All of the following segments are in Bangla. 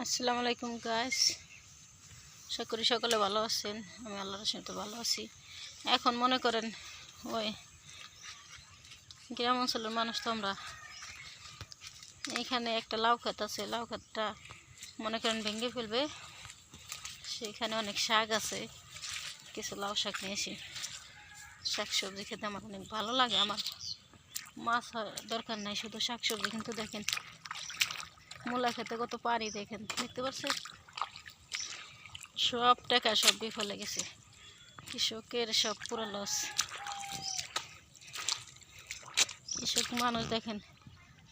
আসসালামু আলাইকুম গাইস, আশা করি সকলে ভালো আছেন। আমি আল্লাহর সাথে ভালো আছি। এখন মনে করেন ওই গ্রাম অঞ্চলের মানুষ তো আমরা, এইখানে একটা লাউ ক্ষেত আছে। লাউ ক্ষেতটা মনে করেন ভেঙে ফেলবে, সেইখানে অনেক শাক আছে। কিছু লাউ শাক নিয়েছি। শাক সবজি খেতে আমার অনেক ভালো লাগে। আমার মাছ দরকার নাই, শুধু শাক সবজি। কিন্তু দেখেন মূলা খেতে কত পানি, দেখেন, দেখতে পাচ্ছেন? সব টাকা সব বিফলে গেছে, কৃষকের সব পুরো লস। কৃষক মানুষ দেখেন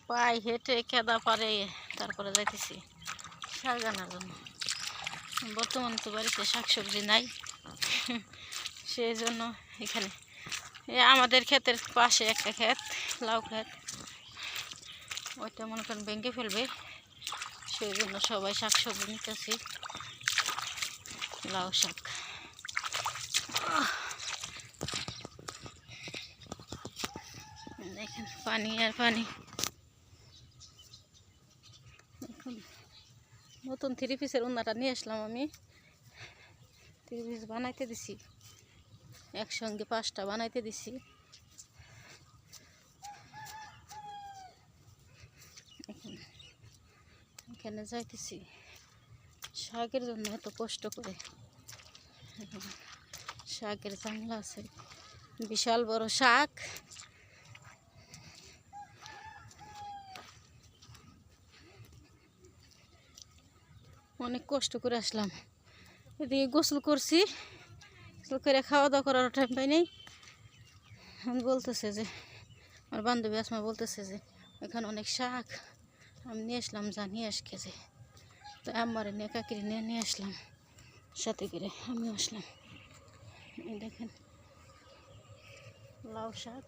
পায়ে হেঁটে কেদা পারে তারপরে যাইতেছি শাক আনার জন্য। বর্তমানে তো বাড়িতে শাকসবজি নাই, সেই জন্য এখানে আমাদের ক্ষেতের পাশে একটা ক্ষেত, লাউ ক্ষেত, ওইটা মনে করেন ভেঙে ফেলবে। সেই জন্য সবাই শাকসবজি নিতেছি, লাউ শাক। দেখেন পানি আর পানি। এখন নতুন 3 পিসের উন্নাটা নিয়ে আসলাম আমি। 3 পিস বানাইতে দিছি, একসঙ্গে 5টা বানাইতে দিছি। এখানে যাইতেছি শাকের জন্য, এত কষ্ট করে। শাকের জাংলা আছে, বিশাল বড় শাক। অনেক কষ্ট করে আসলাম, এদিকে গোসল করছি, গোসল করে খাওয়া দাওয়া করার টাইম পাই নেই। বলতেছে যে আমার বান্ধবী আসমা বলতেছে যে এখানে অনেক শাক, আমি নিয়ে আসলাম, যা নিয়ে আস খেয়েছে। তো আমার নিয়ে কাকিরি নিয়ে আসলাম, সাথে করে আমি আসলাম। এই দেখেন লাউ শাক,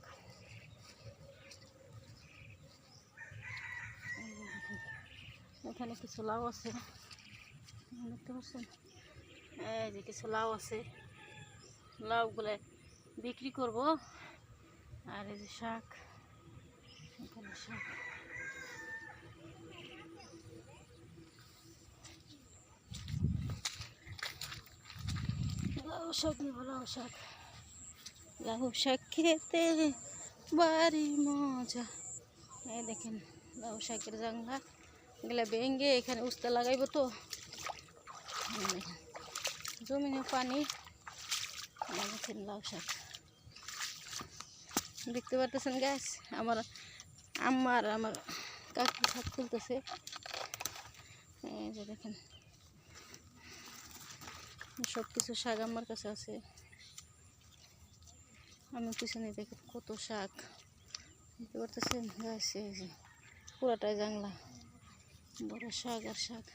এখানে কিছু লাউ আছে, দেখতে পাচ্ছেন? এই যে কিছু লাউ আছে, লাউগুলো বিক্রি করব। আর এই যে শাক, এখানে শাক, লাউ শাক নিব। লাউ শাক, লাউ শাক খেতে বাড়ি মজা। এই দেখেন লাউ শাকের জাংলা, এগুলা ভেঙে এখানে উস্তা লাগাইব। তো জমিনে পানি, দেখেন লাউ শাক দেখতে পারতেছেন গ্যাস। আমার কাকি শাক তুলতেছে। এই যে দেখেন সব কিছু শাক আমার কাছে আছে। আমি পিছনে দেখেন কত শাক দেখতে পারতেছেন গ্যাস। এই যে পুরাটাই জাংলা, বড় শাক আর শাক।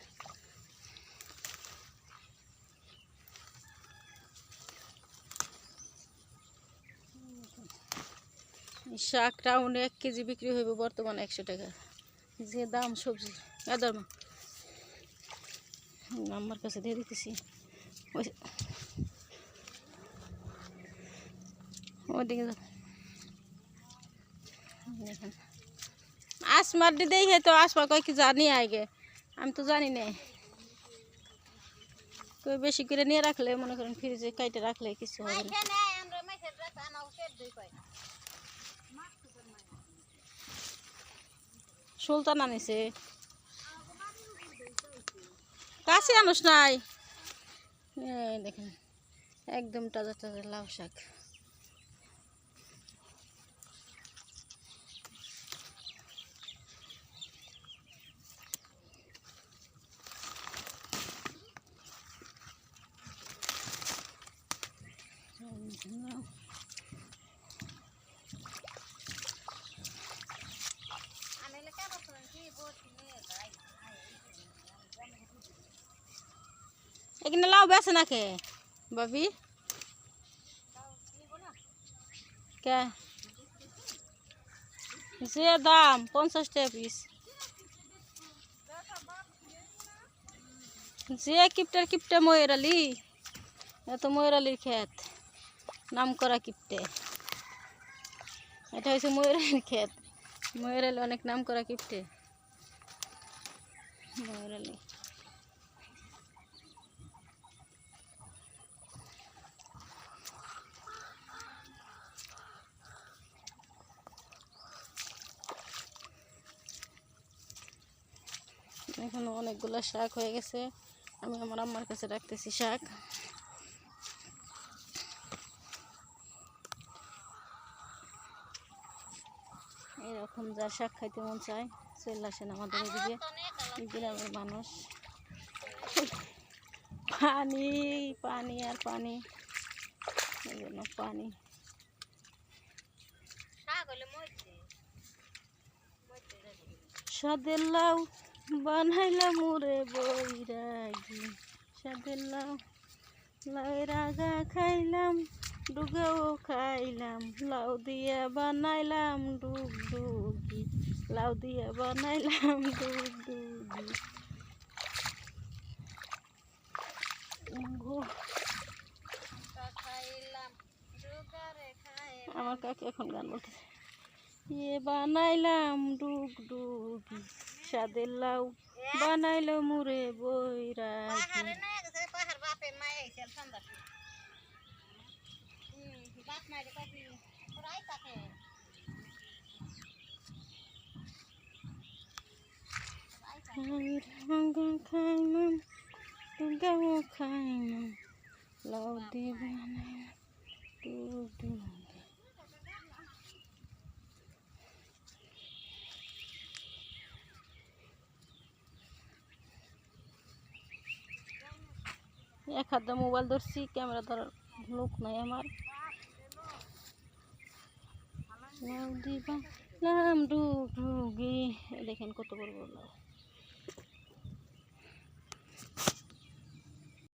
শাক টাউনে 1 কেজি বিক্রি হইব বর্তমানে 100 টাকা, যে দাম সবজি। এদর আমার কাছে দিয়ে দিতেছি। ওইদিকে দেখেন আসমার দি দেখে তো আসমা কয় কি জানি আগে, আমি তো জানি না। কই বেশি করে নিয়ে রাখলে মনে করেন ফ্রিজে কাইটে রাখলে কিছু হবে না। সুলতান আনিছে, কাছে আনুস নাই। দেখেন একদম তাজা তাজা লাউ শাক। এখানে লাউ বেছে না কে ভাবি? কে যে দাম 50 টাকা পিস। যে কিপটা ময়ের আলী, এত ময়ের আলীর ক্ষেত, নাম করা কিপটে। এটা হচ্ছে ময়ের আলীর ক্ষেত। ময়ের আলী অনেক নাম করা কিপটে, ময়ের আলী। এখানে অনেকগুলো শাক হয়ে গেছে, আমি আমার আম্মার কাছে রাখতেছি শাক। এরকম যার শাক খাইতে মন চায় চলে আসেন আমাদের এদিকে, গ্রামের মানুষ। পানি পানি আর পানি, এই জন্য পানি। সাদের লাউ বানাইলাম মুরে বৈরাগী, সাদের লাউ লাউয়ের আগা খাইলাম, ডুগাও খাইলাম, লাউ দিয়া বানাইলাম ডুগডুগি, লাউ দিয়া বানাইলাম ডুগডুগি। আমার কাকি এখন গান বলতেছে, ইয়ে বানাইলাম ডুগডুগি, সাদের লাউ বানাইলো মুরে বৈরাগী। খাইলাম ডুগাও খাইলাম, লাউ দিয়ে বানাইলাম ডুগডুগি। এক হাতে মোবাইল ধরছি, ক্যামেরা ধরার লোক নাই আমার। লাউ দিবা লাম ডুগডুগি, দেখেন কত বড় বড় লাউ।